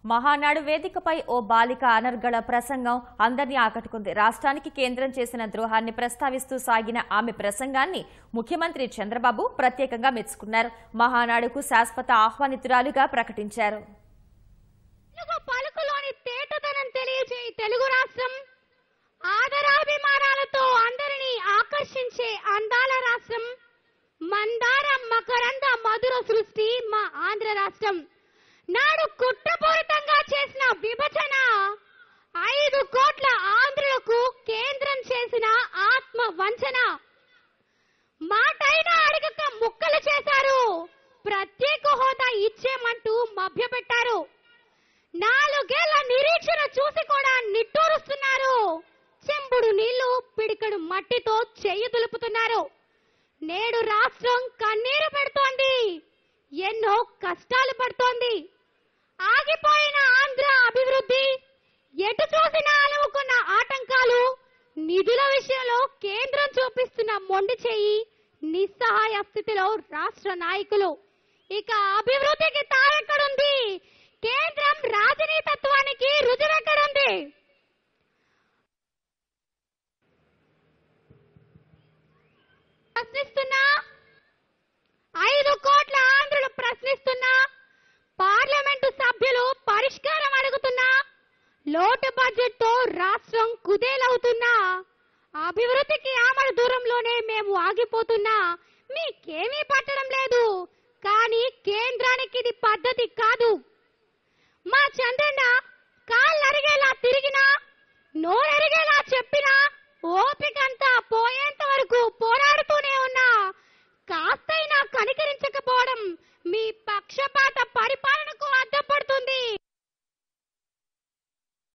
మహానాడు వేదికపై ఓ బాలిక అనర్గళ ప్రసంగం అందరినీ ఆకట్టుకుంది. రాష్ట్రానికి కేంద్రం చేసిన ద్రోహాన్ని ప్రస్తావిస్తూ సాగిన ఆమె ప్రసంగాన్ని ముఖ్యమంత్రి చంద్రబాబు ప్రత్యేకంగా మెచ్చుకున్నారు. మహానాడుకు శాశ్వత ఆహ్వానితురాలుగా ప్రకటించారు. తెలుగు రాష్ట్రం ఆదరాభిమానాలతో అందరినీ ఆకర్షించే అందాల రాష్ట్రం, మందార మకరంద మధుర సృష్టి మా ఆంధ్ర రాష్ట్రం. నాడు కుట్రపూరితంగా చేసిన విభజన 5 కోట్ల ఆంధ్రులకు కేంద్రం చేసిన ఆత్మ వంచన. మాటైనా అడగక ముక్కలు చేశారు. ప్రత్యేక హోదా ఇచ్చేమంటూ మభ్యపెట్టారు. 4 ఏళ్ల నిరీక్షణ చూసి కూడా నిట్టూరుస్తున్నారు. చెంబుడు నీళ్లు పిడికడు మట్టితో చెయ్యి దులుపుతున్నారు. నేడు రాష్ట్రం కన్నీరు పెడుతోంది, ఎన్నో కష్టాలు పడుతోంది. ఆగిపోయిన ఆంధ్ర అభివృద్ధి, ఎటు చూసినా అలవుకున్న ఆటంకాలు, నిధుల విషయంలో కేంద్రం చూపిస్తున్న మొండి చేయి, నిస్సహాయ స్థితిలో రాష్ట్ర నాయకులు. ఇక అభివృద్ధికి తారెక్కడుంది? కేంద్రం రాజనీతత్వానికి రుజువెక్కడుంది? ప్రశ్నిస్తున్నా, 5 కోట్ల ఆంధ్రులు ప్రశ్నిస్తున్నా, పార్లమెంటు సభ్యులు పరిష్కారం అడుగుతున్నా, లోటు బడ్జెట్ తో రాష్ట్రం కుదేలవుతున్నా, అభివృద్ధికి ఆమడ దూరంలోనే మేము ఆగిపోతున్నా. మీకేమీ పట్టడం లేదు. కానీ కేంద్రానికి ఇది పద్ధతి కాదు. మా చంద్రన్న కాళ్ళరిగేలా తిరిగినా, నోరెరిగేలా చెప్పినా, ఓపికంతా పోయేంత వరకు పోరాడుతూనే ఉన్నా. కాస్తైనా కనికరించకపోవడం మీ పక్షపాత పరిపాలన